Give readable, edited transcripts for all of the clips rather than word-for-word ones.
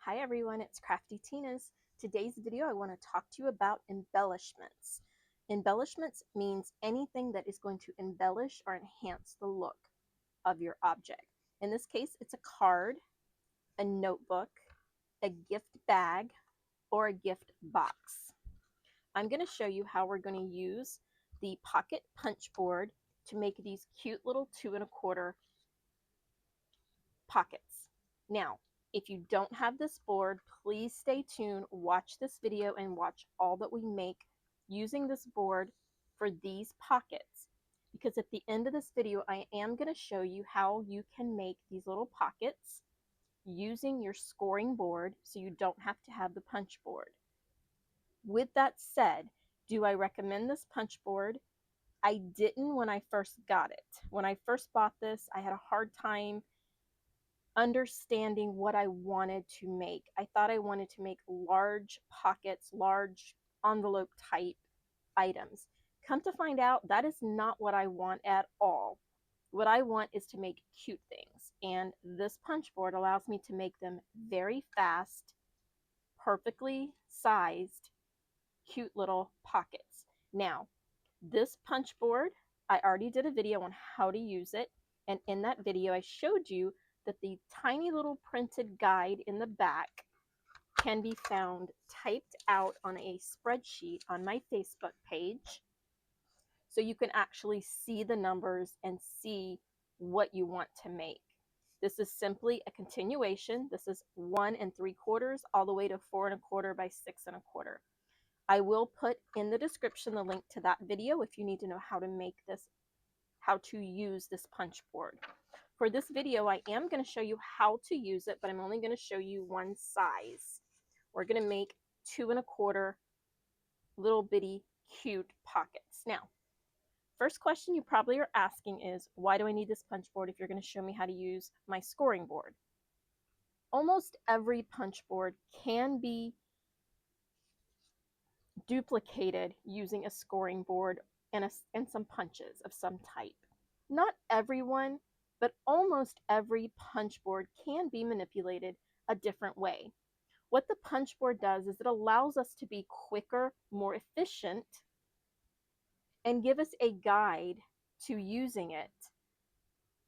Hi everyone, it's craftytinas. Today's video I want to talk to you about embellishments. Embellishments means anything that is going to embellish or enhance the look of your object. In this case, it's a card, a notebook, a gift bag, or a gift box. I'm going to show you how we're going to use the pocket punch board to make these cute little 2 1/4 pockets. Now, if you don't have this board, please stay tuned, watch this video, and watch all that we make using this board for these pockets. Because at the end of this video, I am going to show you how you can make these little pockets using your scoring board so you don't have to have the punch board. With that said, do I recommend this punch board? I didn't when I first got it. When I first bought this, I had a hard time understanding what I wanted to make. I thought I wanted to make large pockets, large envelope type items. Come to find out, that is not what I want at all. What I want is to make cute things, and this punch board allows me to make them very fast, perfectly sized, cute little pockets. Now, this punch board, I already did a video on how to use it, and in that video I showed you that the tiny little printed guide in the back can be found typed out on a spreadsheet on my Facebook page, so you can actually see the numbers and see what you want to make. This is simply a continuation. This is 1 3/4 all the way to 4 1/4 by 6 1/4. I will put in the description the link to that video if you need to know how to make this, how to use this punch board. For this video, I am going to show you how to use it, but I'm only going to show you one size. We're going to make 2 1/4 little bitty cute pockets. Now, first question you probably are asking is, why do I need this punch board if you're going to show me how to use my scoring board? Almost every punch board can be duplicated using a scoring board and some punches of some type. Not everyone, but almost every punch board can be manipulated a different way. What the punch board does is it allows us to be quicker, more efficient, and give us a guide to using it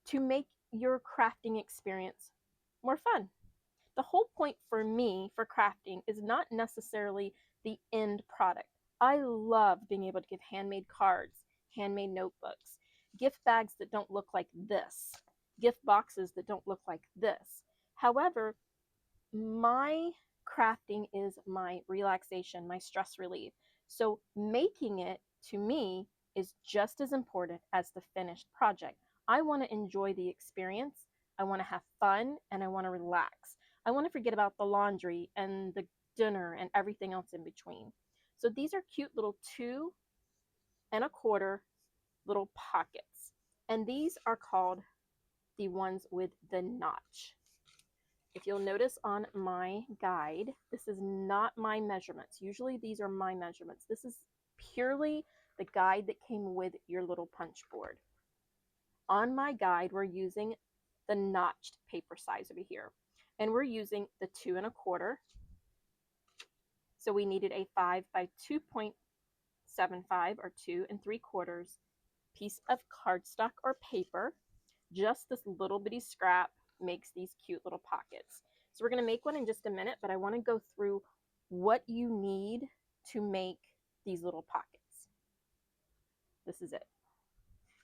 to make your crafting experience more fun. The whole point for me for crafting is not necessarily the end product. I love being able to give handmade cards, handmade notebooks, gift bags that don't look like this, gift boxes that don't look like this. However, my crafting is my relaxation, my stress relief. So making it to me is just as important as the finished project. I want to enjoy the experience. I want to have fun and I want to relax. I want to forget about the laundry and the dinner and everything else in between. So these are cute little 2 1/4 little pockets. And these are called the ones with the notch. If you'll notice on my guide, this is not my measurements. Usually these are my measurements. This is purely the guide that came with your little punch board. On my guide, we're using the notched paper size over here. And we're using the 2 1/4. So we needed a 5 by 2.75 or 2 3/4 piece of cardstock or paper. Just this little bitty scrap makes these cute little pockets. So we're going to make one in just a minute, but I want to go through what you need to make these little pockets. This is it.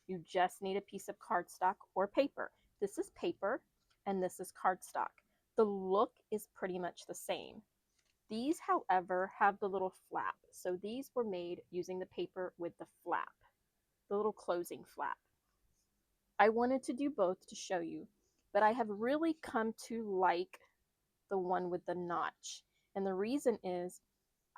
You just need a piece of cardstock or paper. This is paper and this is cardstock. The look is pretty much the same. These, however, have the little flap. So these were made using the paper with the flap, the little closing flap. I wanted to do both to show you, but I have really come to like the one with the notch. And the reason is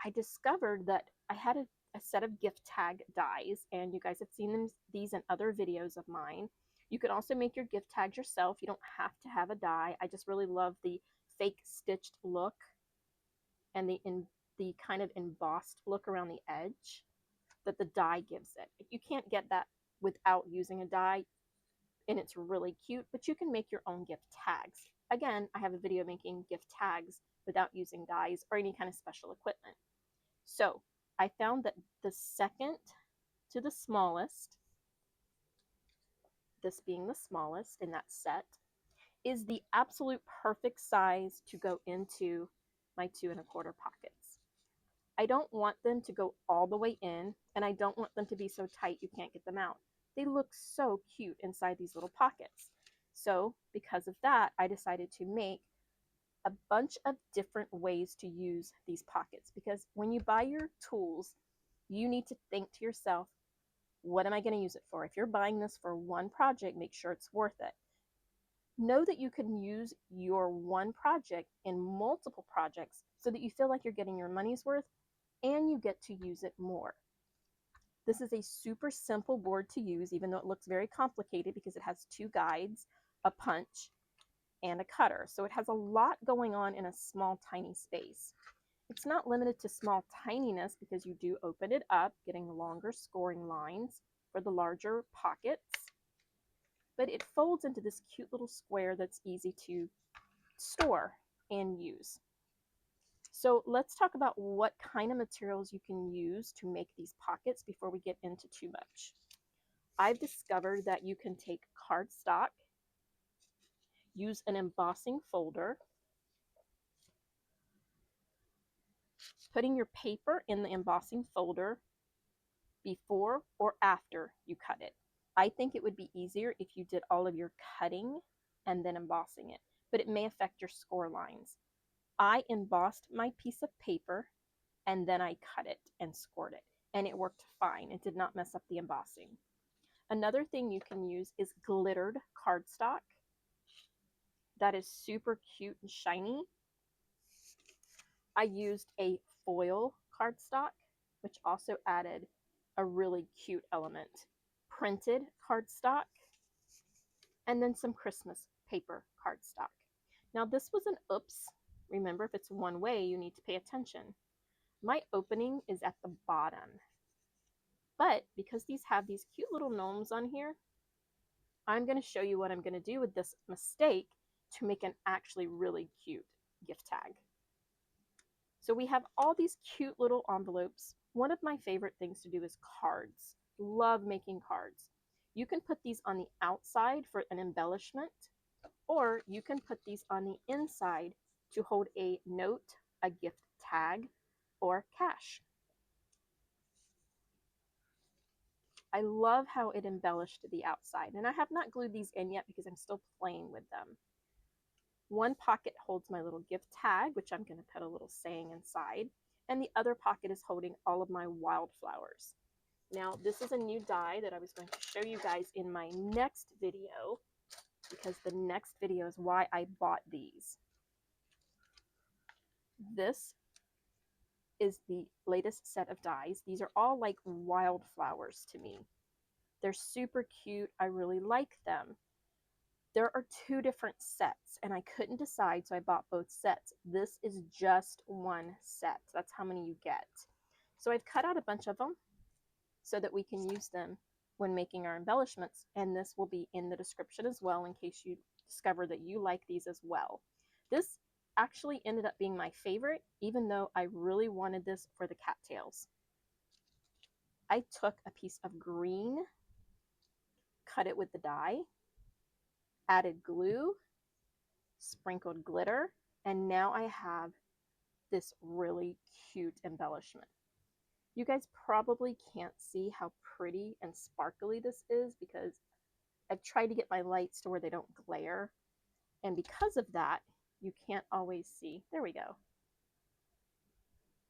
I discovered that I had a set of gift tag dies, and you guys have seen these in other videos of mine. You can also make your gift tags yourself. You don't have to have a die. I just really love the fake stitched look and the kind of embossed look around the edge that the die gives it. You can't get that without using a die, and it's really cute, but you can make your own gift tags. Again, I have a video making gift tags without using dies or any kind of special equipment. So I found that the second to the smallest, this being the smallest in that set, is the absolute perfect size to go into my 2¼ pockets. I don't want them to go all the way in, and I don't want them to be so tight you can't get them out. They look so cute inside these little pockets. So because of that, I decided to make a bunch of different ways to use these pockets, because when you buy your tools, you need to think to yourself, what am I going to use it for? If you're buying this for one project, make sure it's worth it. Know that you can use your one project in multiple projects so that you feel like you're getting your money's worth and you get to use it more. This is a super simple board to use, even though it looks very complicated because it has 2 guides, a punch, and a cutter. So it has a lot going on in a small, tiny space. It's not limited to small tininess because you do open it up, getting longer scoring lines for the larger pockets. But it folds into this cute little square that's easy to store and use. So let's talk about what kind of materials you can use to make these pockets before we get into too much. I've discovered that you can take cardstock, use an embossing folder, putting your paper in the embossing folder before or after you cut it. I think it would be easier if you did all of your cutting and then embossing it, but it may affect your score lines. I embossed my piece of paper and then I cut it and scored it, and it worked fine. It did not mess up the embossing. Another thing you can use is glittered cardstock. That is super cute and shiny. I used a foil cardstock, which also added a really cute element. Printed cardstock, and then some Christmas paper cardstock. Now this was an oops. Remember, if it's one way, you need to pay attention. My opening is at the bottom. But because these have these cute little gnomes on here, I'm going to show you what I'm going to do with this mistake to make an actually really cute gift tag. So we have all these cute little envelopes. One of my favorite things to do is cards. Love making cards. You can put these on the outside for an embellishment, or you can put these on the inside to hold a note, a gift tag, or cash. I love how it embellished the outside, and I have not glued these in yet because I'm still playing with them. One pocket holds my little gift tag, which I'm going to put a little saying inside, and the other pocket is holding all of my wildflowers. Now, this is a new die that I was going to show you guys in my next video, because the next video is why I bought these. This is the latest set of dies. These are all like wildflowers to me. They're super cute. I really like them. There are 2 different sets, and I couldn't decide, so I bought both sets. This is just one set. That's how many you get. So I've cut out a bunch of them so that we can use them when making our embellishments, and this will be in the description as well in case you discover that you like these as well. This actually ended up being my favorite, even though I really wanted this for the cattails. I took a piece of green, cut it with the die, added glue, sprinkled glitter, and now I have this really cute embellishment. You guys probably can't see how pretty and sparkly this is because I've tried to get my lights to where they don't glare, and because of that, you can't always see, there we go,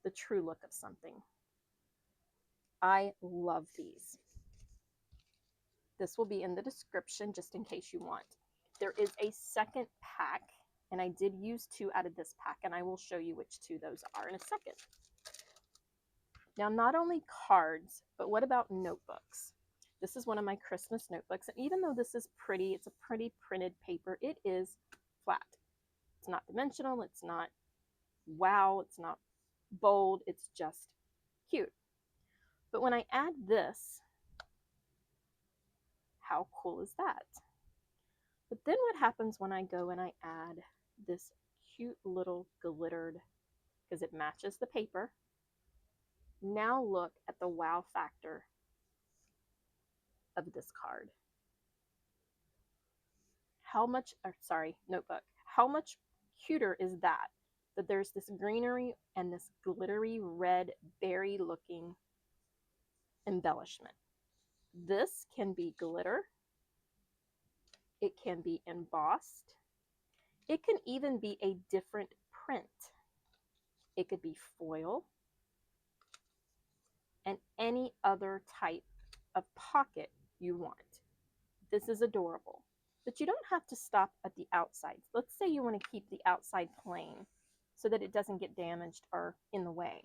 the true look of something. I love these. This will be in the description just in case you want. There is a second pack, and I did use 2 out of this pack, and I will show you which 2 those are in a second. Now, not only cards, but what about notebooks? This is one of my Christmas notebooks, and even though this is pretty, it's a pretty printed paper, it is flat. It's not dimensional, it's not wow, it's not bold, it's just cute. But when I add this, how cool is that? But then what happens when I go and I add this cute little glittered, because it matches the paper. Now look at the wow factor of this card. How much, or sorry, notebook, how much cuter is that? That there's this greenery and this glittery red berry looking embellishment. This can be glitter, it can be embossed, it can even be a different print. It could be foil and any other type of pocket you want. This is adorable. But you don't have to stop at the outside. Let's say you want to keep the outside plain so that it doesn't get damaged or in the way.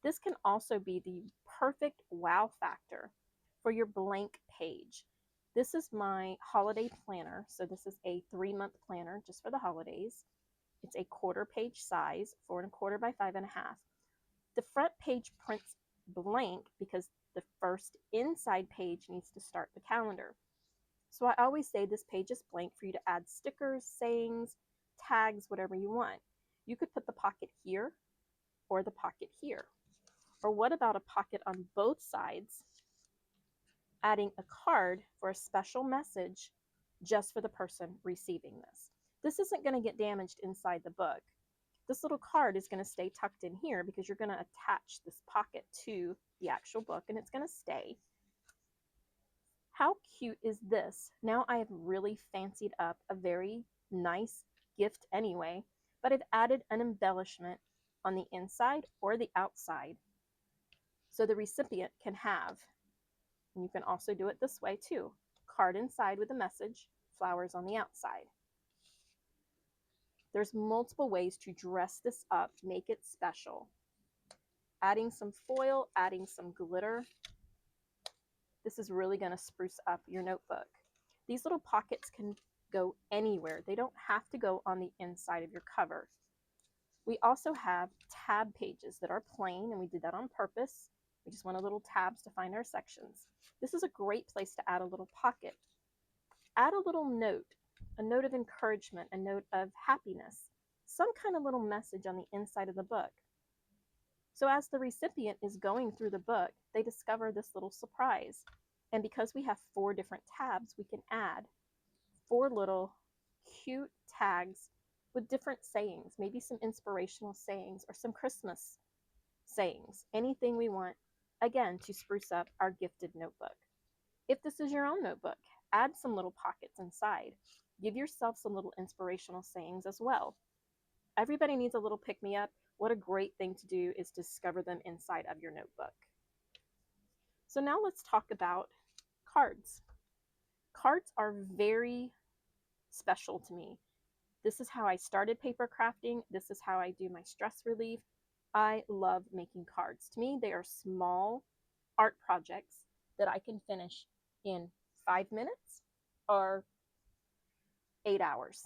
This can also be the perfect wow factor for your blank page. This is my holiday planner. So this is a 3-month planner just for the holidays. It's a 1/4 page size, 4 1/4 by 5 1/2. The front page prints blank because the first inside page needs to start the calendar. So I always say this page is blank for you to add stickers, sayings, tags, whatever you want. You could put the pocket here or the pocket here. Or what about a pocket on both sides, adding a card for a special message just for the person receiving this. This isn't going to get damaged inside the book. This little card is going to stay tucked in here because you're going to attach this pocket to the actual book and it's going to stay. How cute is this? Now I have really fancied up a very nice gift anyway, but I've added an embellishment on the inside or the outside so the recipient can have, and you can also do it this way too, card inside with a message, flowers on the outside. There's multiple ways to dress this up, make it special. Adding some foil, adding some glitter. This is really going to spruce up your notebook. These little pockets can go anywhere. They don't have to go on the inside of your cover. We also have tab pages that are plain, and we did that on purpose. We just wanted little tabs to find our sections. This is a great place to add a little pocket. Add a little note, a note of encouragement, a note of happiness, some kind of little message on the inside of the book. So as the recipient is going through the book, they discover this little surprise. And because we have 4 different tabs, we can add 4 little cute tags with different sayings, maybe some inspirational sayings or some Christmas sayings, anything we want, again, to spruce up our gifted notebook. If this is your own notebook, add some little pockets inside. Give yourself some little inspirational sayings as well. Everybody needs a little pick-me-up. What a great thing to do is discover them inside of your notebook. So now let's talk about cards. Cards are very special to me. This is how I started paper crafting. This is how I do my stress relief. I love making cards. To me, they are small art projects that I can finish in 5 minutes or 8 hours.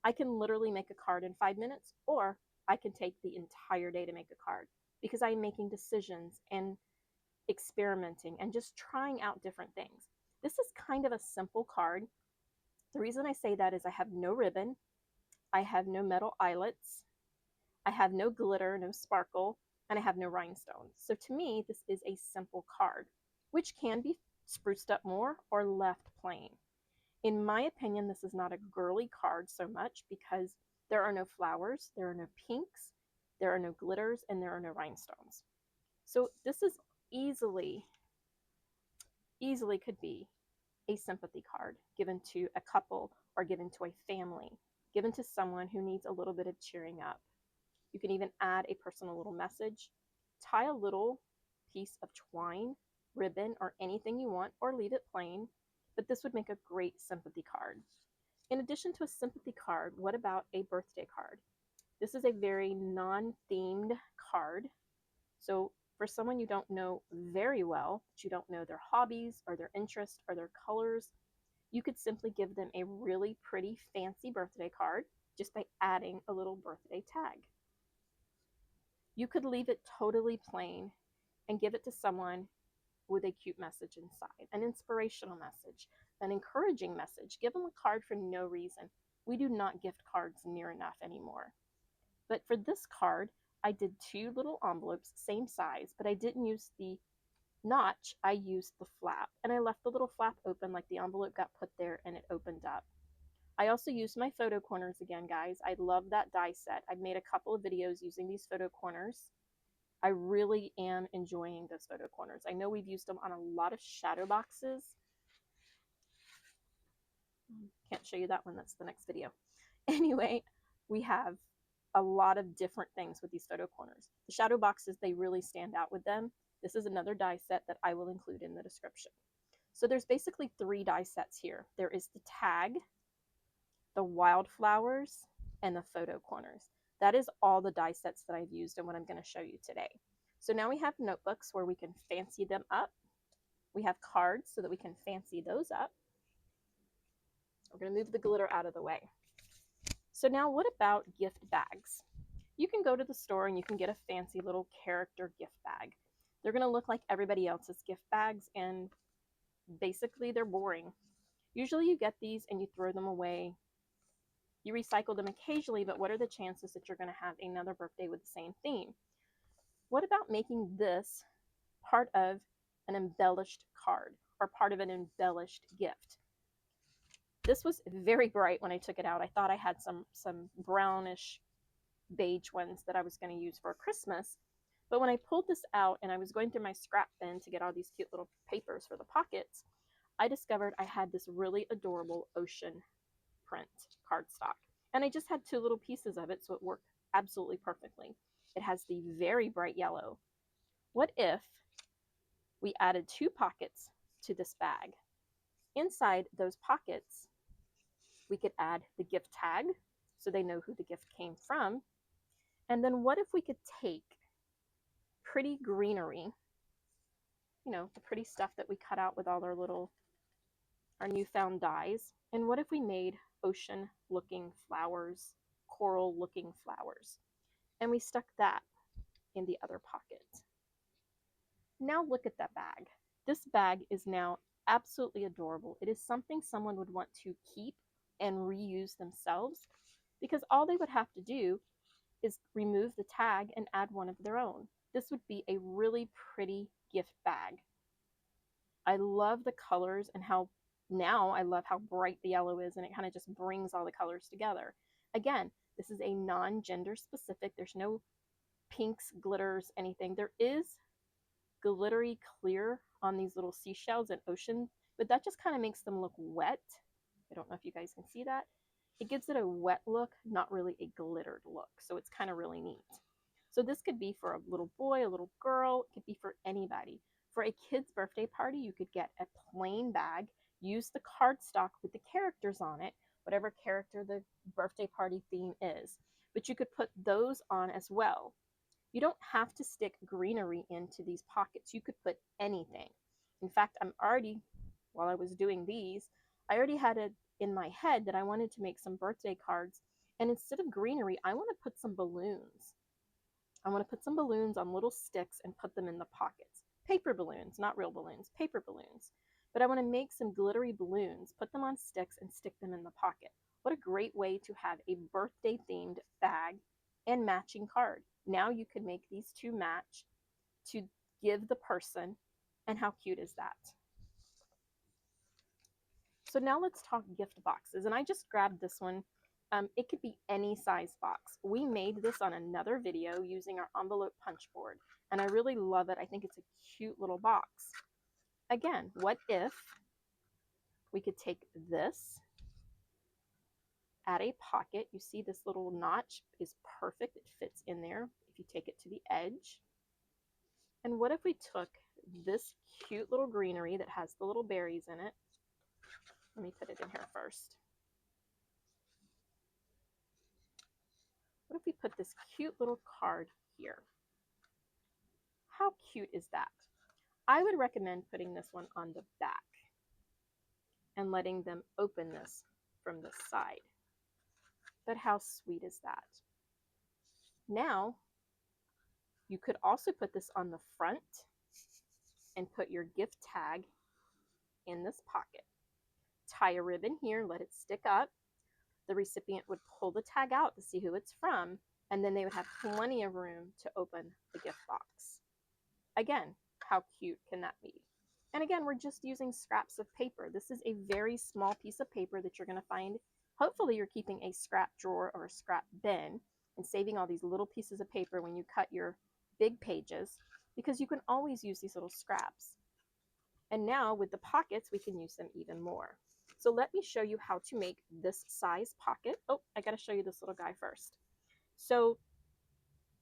I can literally make a card in 5 minutes, or I can take the entire day to make a card because I'm making decisions and experimenting and just trying out different things. This is kind of a simple card. The reason I say that is I have no ribbon, I have no metal eyelets, I have no glitter, no sparkle, and I have no rhinestones. So to me, this is a simple card, which can be spruced up more or left plain. In my opinion, this is not a girly card so much because there are no flowers, there are no pinks, there are no glitters, and there are no rhinestones. So this is easily could be a sympathy card given to a couple or given to a family, given to someone who needs a little bit of cheering up. You can even add a personal little message, tie a little piece of twine, ribbon, or anything you want, or leave it plain, but this would make a great sympathy card. In addition to a sympathy card, what about a birthday card? This is a very non-themed card. So for someone you don't know very well, but you don't know their hobbies or their interests or their colors, you could simply give them a really pretty fancy birthday card just by adding a little birthday tag. You could leave it totally plain and give it to someone with a cute message inside, an inspirational message. an encouraging message. Give them a card for no reason. We do not gift cards near enough anymore. But for this card, I did 2 little envelopes, same size, but I didn't use the notch, I used the flap. And I left the little flap open like the envelope got put there and it opened up. I also used my photo corners again, guys. I love that die set. I've made a couple of videos using these photo corners. I really am enjoying those photo corners. I know we've used them on a lot of shadow boxes. Can't show you that one, that's the next video. Anyway, we have a lot of different things with these photo corners. The shadow boxes, they really stand out with them. This is another die set that I will include in the description. So there's basically 3 die sets here. There is the tag, the wildflowers, and the photo corners. That is all the die sets that I've used and what I'm going to show you today. So now we have notebooks where we can fancy them up. We have cards so that we can fancy those up. We're going to move the glitter out of the way. So now what about gift bags? You can go to the store and you can get a fancy little character gift bag. They're going to look like everybody else's gift bags, and basically they're boring. Usually you get these and you throw them away. You recycle them occasionally, but what are the chances that you're going to have another birthday with the same theme? What about making this part of an embellished card or part of an embellished gift? This was very bright when I took it out. I thought I had some brownish beige ones that I was going to use for Christmas. But when I pulled this out and I was going through my scrap bin to get all these cute little papers for the pockets, I discovered I had this really adorable ocean print cardstock. And I just had 2 little pieces of it, so it worked absolutely perfectly. It has the very bright yellow. What if we added 2 pockets to this bag? Inside those pockets, we could add the gift tag so they know who the gift came from. And then what if we could take pretty greenery, you know, the pretty stuff that we cut out with all our newfound dyes, and what if we made ocean looking flowers, coral looking flowers, and we stuck that in the other pocket? Now look at that bag. This bag is now absolutely adorable. It is something someone would want to keep and reuse themselves, because all they would have to do is remove the tag and add one of their own. This would be a really pretty gift bag. I love the colors and I love how bright the yellow is, and it kind of just brings all the colors together. Again, this is a non-gender specific. There's no pinks, glitters, anything. There is glittery clear on these little seashells and ocean, but that just kind of makes them look wet. I don't know if you guys can see that. It gives it a wet look, not really a glittered look. So it's kind of really neat. So this could be for a little boy, a little girl. It could be for anybody. For a kid's birthday party, you could get a plain bag, use the cardstock with the characters on it, whatever character the birthday party theme is. But you could put those on as well. You don't have to stick greenery into these pockets. You could put anything. In fact, while I was doing these, I already had it in my head that I wanted to make some birthday cards. And instead of greenery, I want to put some balloons. I want to put some balloons on little sticks and put them in the pockets. Paper balloons, not real balloons, paper balloons. But I want to make some glittery balloons, put them on sticks, and stick them in the pocket. What a great way to have a birthday themed bag and matching card. Now you can make these 2 match to give the person, and how cute is that? So now let's talk gift boxes, and I just grabbed this one. It could be any size box. We made this on another video using our envelope punch board, and I really love it. I think it's a cute little box. Again, what if we could take this, add a pocket? You see this little notch is perfect. It fits in there if you take it to the edge. And what if we took this cute little greenery that has the little berries in it? Let me put it in here first. What if we put this cute little card here? How cute is that? I would recommend putting this one on the back and letting them open this from the side. But how sweet is that? Now, you could also put this on the front and put your gift tag in this pocket. tie a ribbon here, let it stick up. The recipient would pull the tag out to see who it's from, and then they would have plenty of room to open the gift box. Again, how cute can that be? And again, we're just using scraps of paper. This is a very small piece of paper that you're going to find. Hopefully you're keeping a scrap drawer or a scrap bin and saving all these little pieces of paper when you cut your big pages, because you can always use these little scraps. And now with the pockets, we can use them even more. So let me show you how to make this size pocket. Oh, I got to show you this little guy first. So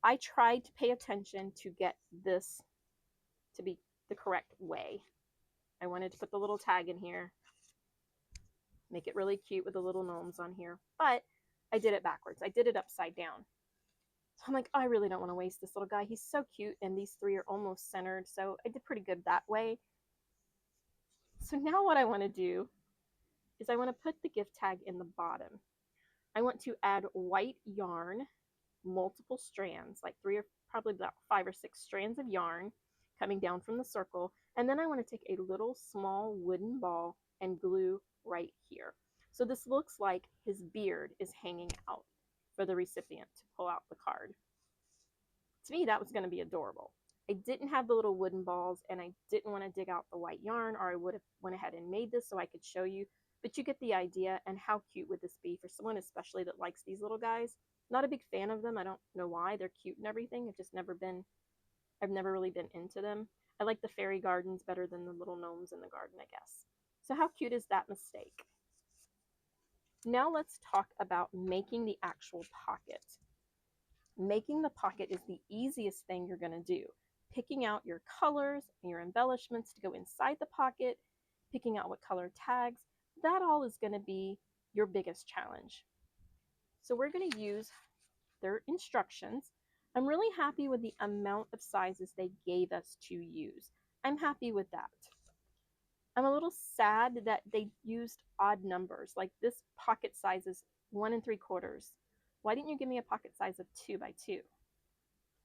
I tried to pay attention to get this to be the correct way. I wanted to put the little tag in here, make it really cute with the little gnomes on here, but I did it backwards. I did it upside down. So I'm like, oh, I really don't want to waste this little guy. He's so cute, and these three are almost centered, so I did pretty good that way. So now what I want to do is I want to put the gift tag in the bottom. I want to add white yarn, multiple strands, like probably about 5 or 6 strands of yarn coming down from the circle. And then I want to take a little small wooden ball and glue right here. So this looks like his beard is hanging out for the recipient to pull out the card. To me, that was going to be adorable. I didn't have the little wooden balls, and I didn't want to dig out the white yarn, or I would have went ahead and made this so I could show you. But you get the idea. And how cute would this be for someone especially that likes these little guys? Not a big fan of them. I don't know why. They're cute and everything. I've never really been into them. I like the fairy gardens better than the little gnomes in the garden, I guess. So how cute is that mistake? Now let's talk about making the actual pocket. Making the pocket is the easiest thing you're going to do. Picking out your colors and your embellishments to go inside the pocket, picking out what color tags, that all is going to be your biggest challenge. So we're going to use their instructions. I'm really happy with the amount of sizes they gave us to use. I'm happy with that. I'm a little sad that they used odd numbers, like this pocket size is 1 3/4. Why didn't you give me a pocket size of 2 by 2?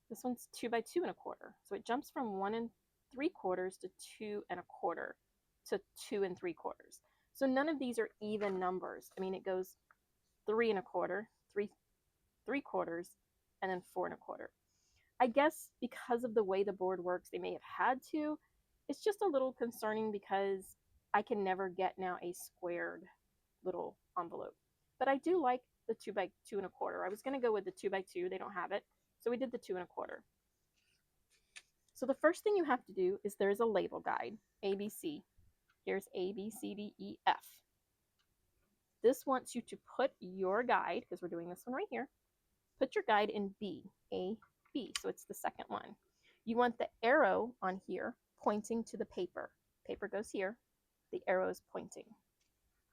This one's 2 by 2 1/4. So it jumps from 1 3/4 to 2 1/4 to 2 3/4. So none of these are even numbers. I mean, it goes 3 1/4, 3 3/4, and then 4 1/4. I guess because of the way the board works, they may have had to. It's just a little concerning because I can never get now a squared little envelope. But I do like the 2 by 2 1/4. I was going to go with the 2 by 2. They don't have it. So we did the 2 1/4. So the first thing you have to do is there's a label guide, ABC. Here's A, B, C, D, E, F. This wants you to put your guide, because we're doing this one right here, put your guide in B, A, B. So it's the second one. You want the arrow on here pointing to the paper. Paper goes here. The arrow is pointing.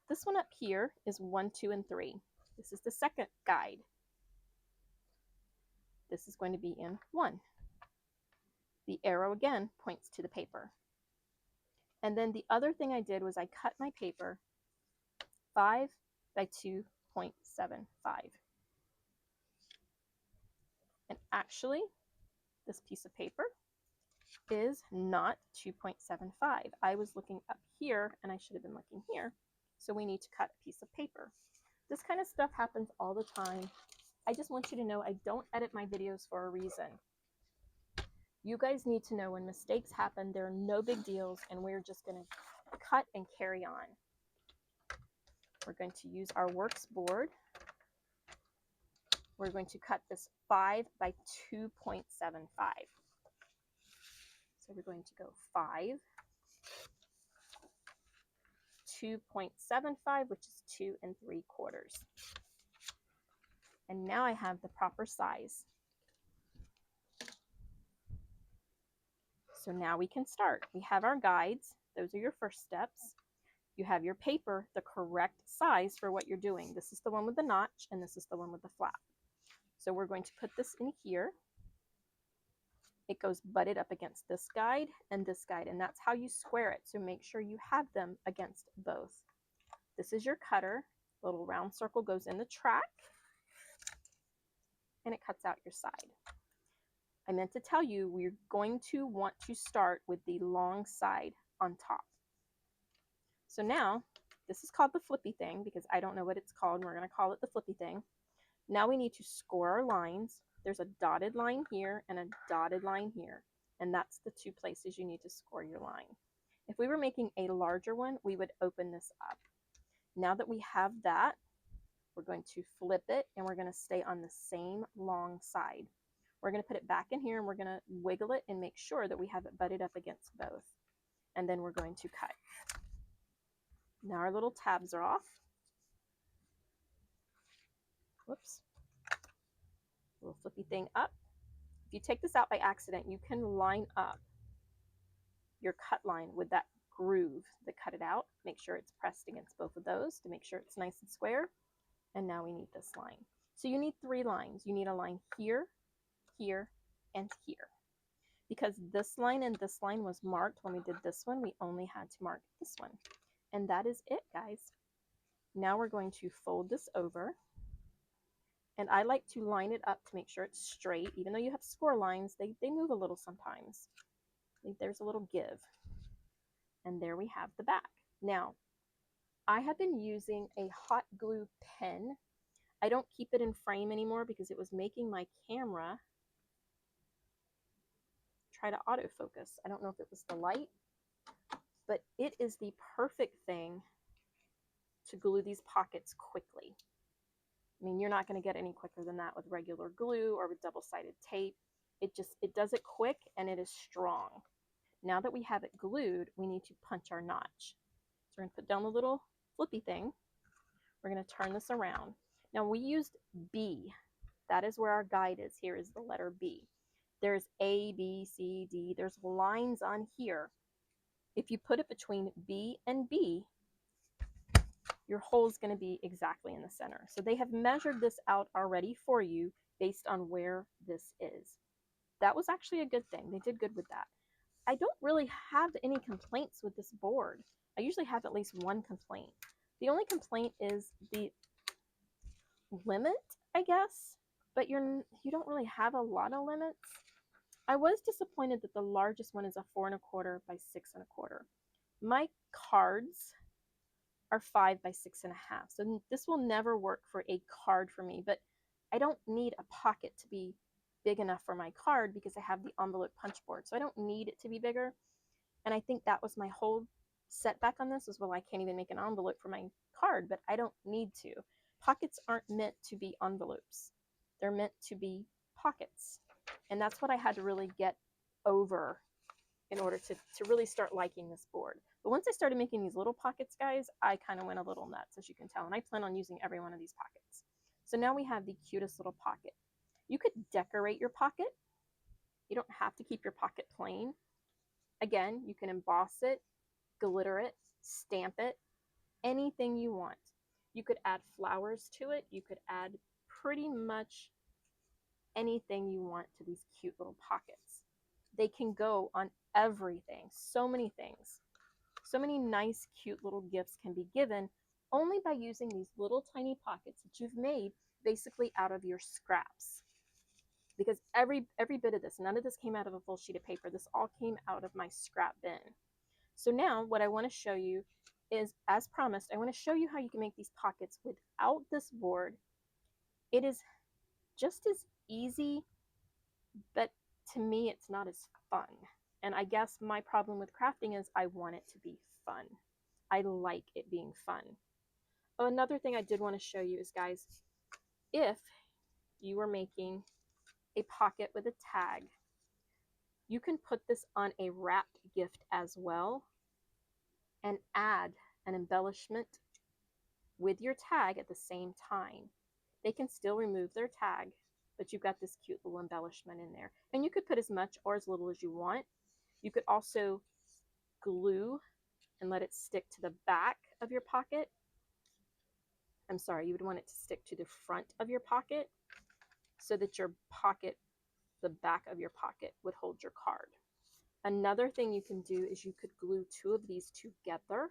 This one up here is 1, 2, and 3. This is the second guide. This is going to be in 1. The arrow again points to the paper. And then the other thing I did was I cut my paper 5 by 2.75. And actually, this piece of paper is not 2.75. I was looking up here, and I should have been looking here. So we need to cut a piece of paper. This kind of stuff happens all the time. I just want you to know I don't edit my videos for a reason. You guys need to know when mistakes happen, they're no big deals, and we're just going to cut and carry on. We're going to use our works board. We're going to cut this 5 by 2.75. So we're going to go 5, 2.75, which is 2 3/4. And now I have the proper size. So now we can start. We have our guides. Those are your first steps. You have your paper, the correct size for what you're doing. This is the one with the notch, and this is the one with the flap. So we're going to put this in here. It goes butted up against this guide, and that's how you square it. So make sure you have them against both. This is your cutter. The little round circle goes in the track, and it cuts out your side. I meant to tell you, we're going to want to start with the long side on top. So now This is called the flippy thing because I don't know what it's called. We're going to call it the flippy thing. Now we need to score our lines. There's a dotted line here and a dotted line here, and that's the two places you need to score your line. If we were making a larger one, we would open this up. Now that we have that, we're going to flip it and we're going to stay on the same long side. We're going to put it back in here and we're going to wiggle it and make sure that we have it butted up against both. And then we're going to cut. Now our little tabs are off. Whoops. Little flippy thing up. If you take this out by accident, you can line up your cut line with that groove that cut it out. Make sure it's pressed against both of those to make sure it's nice and square. And now we need this line. So you need 3 lines. You need a line here, here, and here. Because this line and this line was marked when we did this one, we only had to mark this one. And that is it, guys. Now we're going to fold this over. And I like to line it up to make sure it's straight. Even though you have score lines, they move a little sometimes. There's a little give. And there we have the back. Now, I have been using a hot glue pen. I don't keep it in frame anymore because it was making my camera try to autofocus. I don't know if it was the light, but it is the perfect thing to glue these pockets quickly. I mean, you're not going to get any quicker than that with regular glue or with double-sided tape. It does it quick and it is strong. Now that we have it glued, we need to punch our notch. So we're going to put down the little flippy thing. We're going to turn this around. Now we used B. That is where our guide is. Here is the letter B. There's A, B, C, D. There's lines on here. If you put it between B and B, your hole is going to be exactly in the center. So they have measured this out already for you based on where this is. That was actually a good thing. They did good with that. I don't really have any complaints with this board. I usually have at least one complaint. The only complaint is the limit, I guess, but you don't really have a lot of limits. I was disappointed that the largest one is a 4 1/4 by 6 1/4. My cards are 5 by 6 1/2. So this will never work for a card for me, but I don't need a pocket to be big enough for my card because I have the envelope punch board. So I don't need it to be bigger. And I think that was my whole setback on this, was, well, I can't even make an envelope for my card, but I don't need to. Pockets aren't meant to be envelopes. They're meant to be pockets. And that's what I had to really get over in order to really start liking this board. But once I started making these little pockets, guys, I kind of went a little nuts, as you can tell. And I plan on using every one of these pockets. So now we have the cutest little pocket. You could decorate your pocket. You don't have to keep your pocket plain. Again, you can emboss it, glitter it, stamp it, anything you want. You could add flowers to it. You could add pretty much anything you want to these cute little pockets. They can go on everything. So many things. So many nice, cute little gifts can be given only by using these little tiny pockets that you've made basically out of your scraps. Because every bit of this, none of this came out of a full sheet of paper. This all came out of my scrap bin. So now what I want to show you is, as promised, I want to show you how you can make these pockets without this board. It is just as easy, but to me it's not as fun. And I guess my problem with crafting is I want it to be fun. I like it being fun. Oh, another thing I did want to show you is, guys, if you are making a pocket with a tag, you can put this on a wrapped gift as well and add an embellishment with your tag at the same time. They can still remove their tag, but you've got this cute little embellishment in there. And you could put as much or as little as you want. You could also glue and let it stick to the back of your pocket. I'm sorry, you would want it to stick to the front of your pocket so that your pocket, the back of your pocket, would hold your card. Another thing you can do is you could glue 2 of these together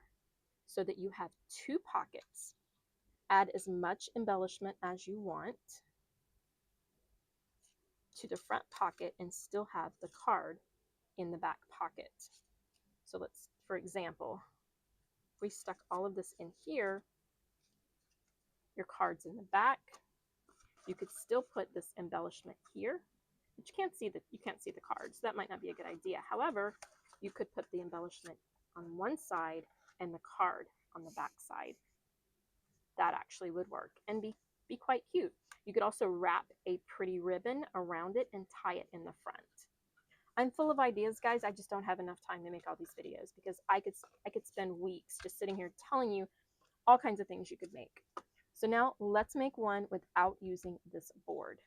so that you have 2 pockets. Add as much embellishment as you want to the front pocket and still have the card in the back pocket. So let's, for example, If we stuck all of this in here, your card's in the back. You could still put this embellishment here, but you can't see the cards. That might not be a good idea. However, you could put the embellishment on one side and the card on the back side. That actually would work and be quite cute. You could also wrap a pretty ribbon around it and tie it in the front. I'm full of ideas, guys. I just don't have enough time to make all these videos because I could spend weeks just sitting here telling you all kinds of things you could make. So now let's make one without using this board.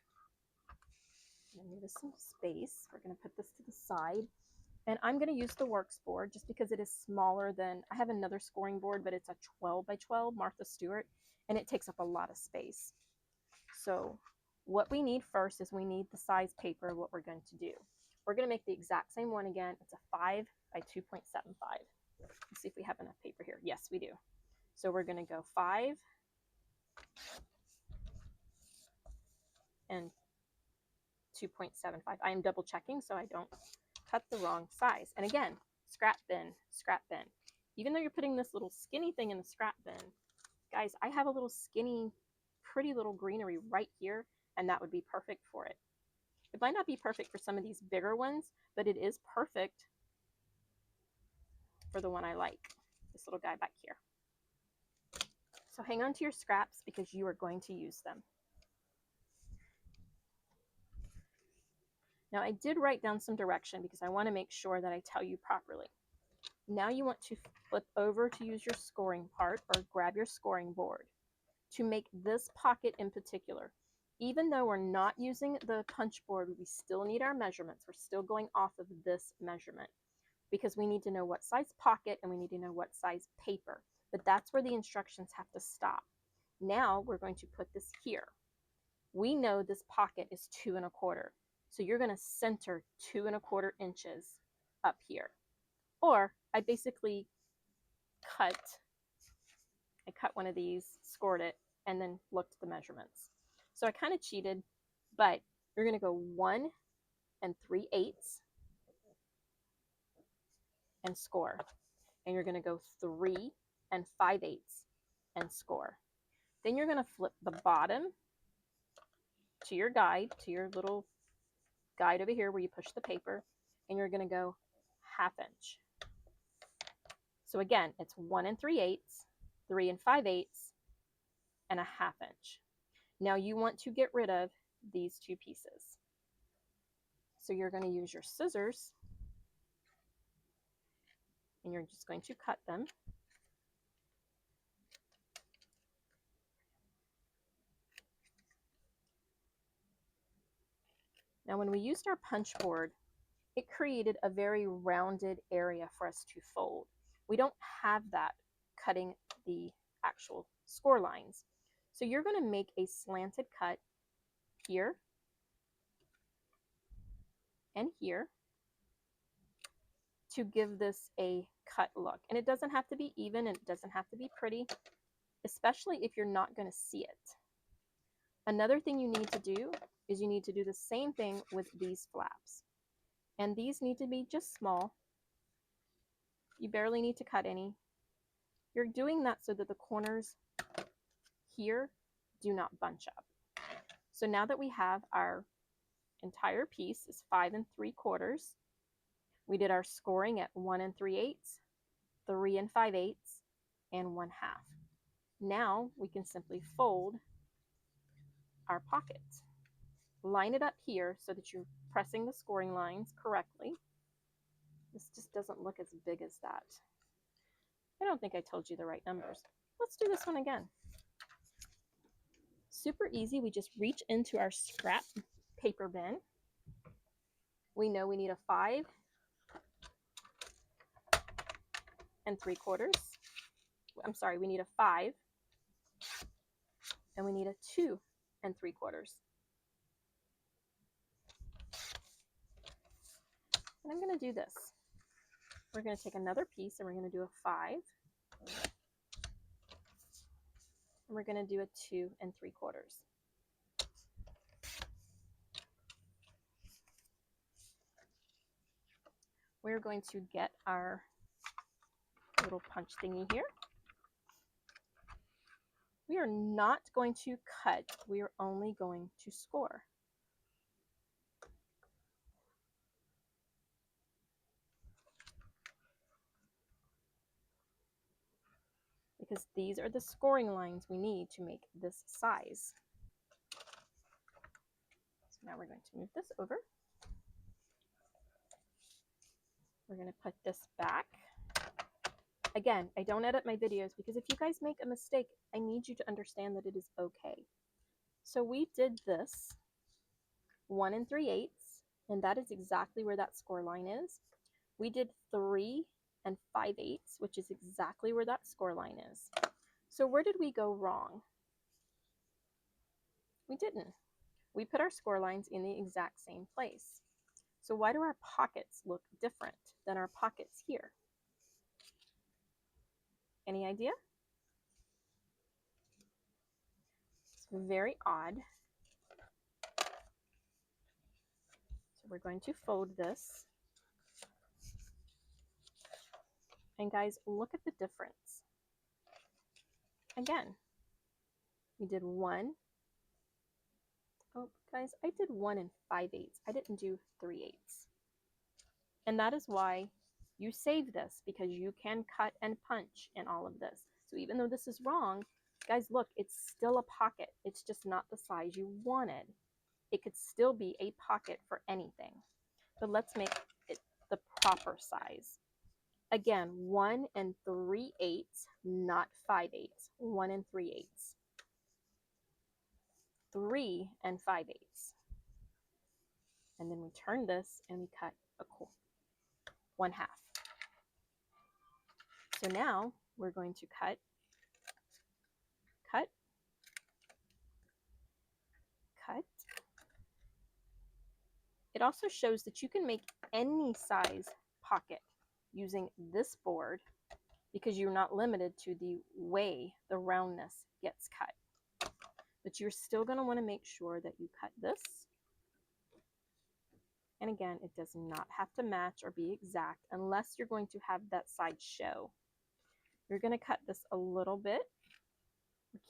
I'm going to give this some space. We're going to put this to the side. And I'm going to use the works board just because it is smaller than, I have another scoring board, but it's a 12 by 12 Martha Stewart, and it takes up a lot of space. So what we need first is we need the size paper of what we're going to do. We're going to make the exact same one again. It's a 5 by 2.75. Let's see if we have enough paper here. Yes, we do. So we're going to go 5 and 2.75. I am double checking so I don't cut the wrong size. And again, scrap bin, scrap bin. Even though you're putting this little skinny thing in the scrap bin, guys, I have a little skinny, pretty little greenery right here, and that would be perfect for it. It might not be perfect for some of these bigger ones, but it is perfect for the one I like, this little guy back here. So hang on to your scraps because you are going to use them. Now I did write down some direction because I want to make sure that I tell you properly. Now you want to flip over to use your scoring part or grab your scoring board to make this pocket in particular. Even though we're not using the punch board, we still need our measurements. We're still going off of this measurement because we need to know what size pocket and we need to know what size paper. But that's where the instructions have to stop. Now we're going to put this here. We know this pocket is 2 1/4. So you're going to center 2 1/4 inches up here. Or I basically cut one of these, scored it, and then looked at the measurements. So I kind of cheated, but you're going to go 1 3/8 and score. And you're going to go 3 5/8 and score. Then you're going to flip the bottom to your guide, to your little guide over here where you push the paper, and you're going to go 1/2 inch. So again, it's 1 3/8, 3 5/8, and 1/2 inch. Now you want to get rid of these 2 pieces. So you're going to use your scissors and you're just going to cut them. Now when we used our punch board, it created a very rounded area for us to fold. We don't have that cutting the actual score lines. So you're going to make a slanted cut here and here to give this a cut look. And it doesn't have to be even, and it doesn't have to be pretty, especially if you're not going to see it. Another thing you need to do is you need to do the same thing with these flaps. And these need to be just small. You barely need to cut any. You're doing that so that the corners here do not bunch up. So now that we have our entire piece is 5 3/4, we did our scoring at 1 3/8, 3 5/8, and 1/2. Now we can simply fold our pocket. Line it up here so that you're pressing the scoring lines correctly. This just doesn't look as big as that. I don't think I told you the right numbers. Let's do this one again. Super easy. We just reach into our scrap paper bin. We know we need a 5 3/4. I'm sorry, we need a 5 and we need a 2 3/4. And I'm going to do this. We're going to take another piece and we're going to do a 5. And we're going to do a 2 3/4. We're going to get our little punch thingy here. We are not going to cut, we are only going to score. Because these are the scoring lines we need to make this size. So now we're going to move this over. We're going to put this back. Again, I don't edit my videos because if you guys make a mistake, I need you to understand that it is okay. So we did this 1 3/8, and that is exactly where that score line is. We did 3 5/8, which is exactly where that score line is. So where did we go wrong? We didn't. We put our score lines in the exact same place. So why do our pockets look different than our pockets here? Any idea? It's very odd. So we're going to fold this. And guys, look at the difference. Again, we did 1. Oh, guys, I did 1 5/8. I didn't do 3/8. And that is why you save this, because you can cut and punch in all of this. So even though this is wrong, guys, look, it's still a pocket. It's just not the size you wanted. It could still be a pocket for anything. But let's make it the proper size. Again, 1 3/8, not 5/8. 1 3/8. 3 5/8. And then we turn this and we cut a 1/2. So now we're going to cut, cut, cut. It also shows that you can make any size pocket using this board because you're not limited to the way the roundness gets cut. But you're still going to want to make sure that you cut this. And again, it does not have to match or be exact unless you're going to have that side show. You're going to cut this a little bit,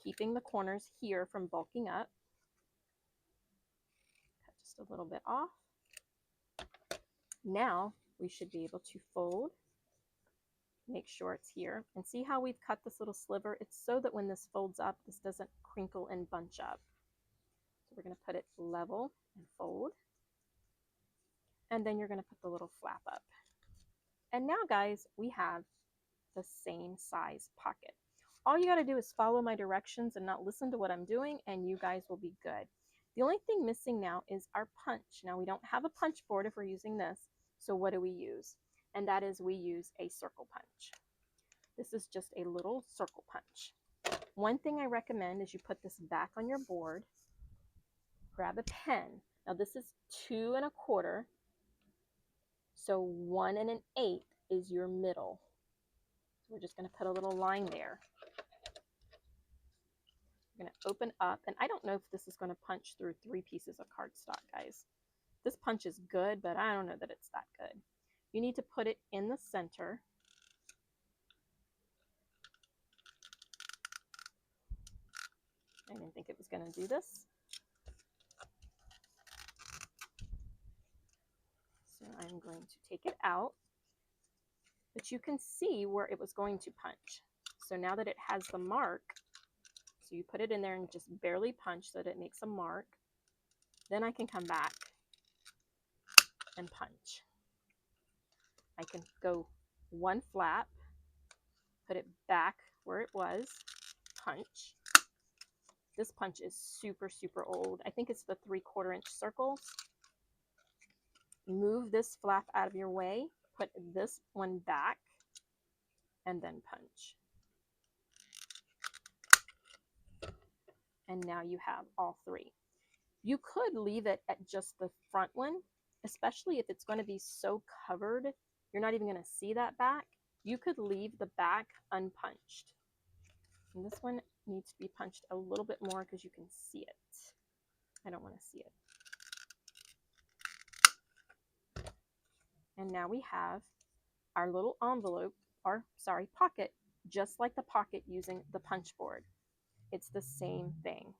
keeping the corners here from bulking up. Cut just a little bit off. Now we should be able to fold, make sure it's here, and see how we've cut this little sliver? It's so that when this folds up, this doesn't crinkle and bunch up. So we're going to put it level and fold. And then you're going to put the little flap up. And now, guys, we have the same size pocket. All you got to do is follow my directions and not listen to what I'm doing, and you guys will be good. The only thing missing now is our punch. Now, we don't have a punch board if we're using this, so what do we use? And that is, we use a circle punch. This is just a little circle punch. One thing I recommend is you put this back on your board, grab a pen. Now, this is 2 1/4, so 1 1/8 is your middle. So we're just going to put a little line there. We're going to open up, and I don't know if this is going to punch through 3 pieces of cardstock, guys. This punch is good, but I don't know that it's that good. You need to put it in the center. I didn't think it was going to do this. So I'm going to take it out, but you can see where it was going to punch. So now that it has the mark, so you put it in there and just barely punch so that it makes a mark. Then I can come back and punch. I can go 1 flap, put it back where it was, punch. This punch is super, super old. I think it's the 3/4 inch circles. Move this flap out of your way, put this one back, and then punch. And now you have all 3. You could leave it at just the front one, especially if it's going to be so covered, you're not even going to see that back. You could leave the back unpunched. And this one needs to be punched a little bit more because you can see it. I don't want to see it. And now we have our little envelope, or sorry, pocket, just like the pocket using the punch board. it's the same thing.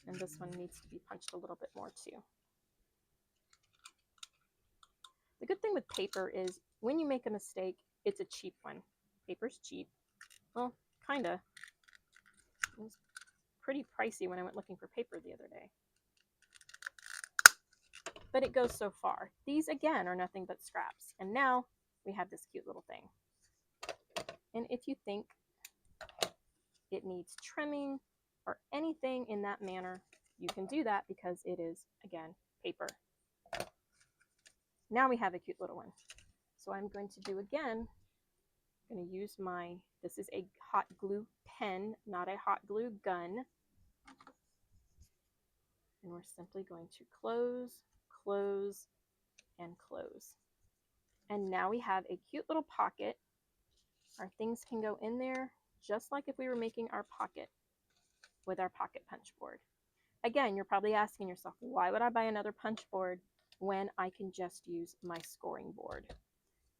And this one needs to be punched a little bit more too. The good thing with paper is when you make a mistake, it's a cheap one. Paper's cheap. Well, kinda. It was pretty pricey when I went looking for paper the other day. But it goes so far. These, again, are nothing but scraps. And now we have this cute little thing. And if you think it needs trimming or anything in that manner, you can do that because it is, again, paper. Now we have a cute little one. So I'm going to do again, I'm going to use this is a hot glue pen, not a hot glue gun. And we're simply going to close, close, and close. And now we have a cute little pocket. Our things can go in there just like if we were making our pocket with our pocket punch board. Again, you're probably asking yourself, why would I buy another punch board when I can just use my scoring board?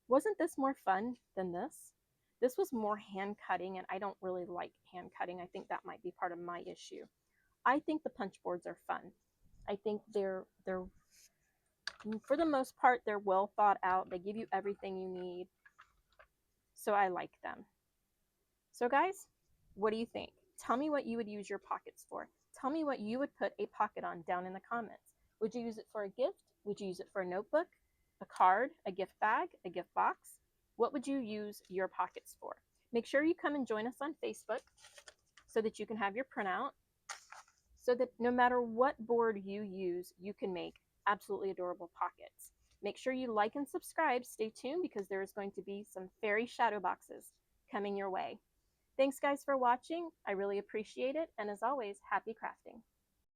Wasn't this more fun than this? This was more hand cutting, and I don't really like hand cutting. I think that might be part of my issue. I think the punch boards are fun. I think they're for the most part, they're well thought out. They give you everything you need. So I like them. So guys, what do you think? Tell me what you would use your pockets for. Tell me what you would put a pocket on down in the comments. Would you use it for a gift? Would you use it for a notebook, a card, a gift bag, a gift box? What would you use your pockets for? Make sure you come and join us on Facebook so that you can have your printout, so that no matter what board you use, you can make absolutely adorable pockets. Make sure you like and subscribe. Stay tuned because there is going to be some fairy shadow boxes coming your way. Thanks guys for watching. I really appreciate it. And as always, happy crafting.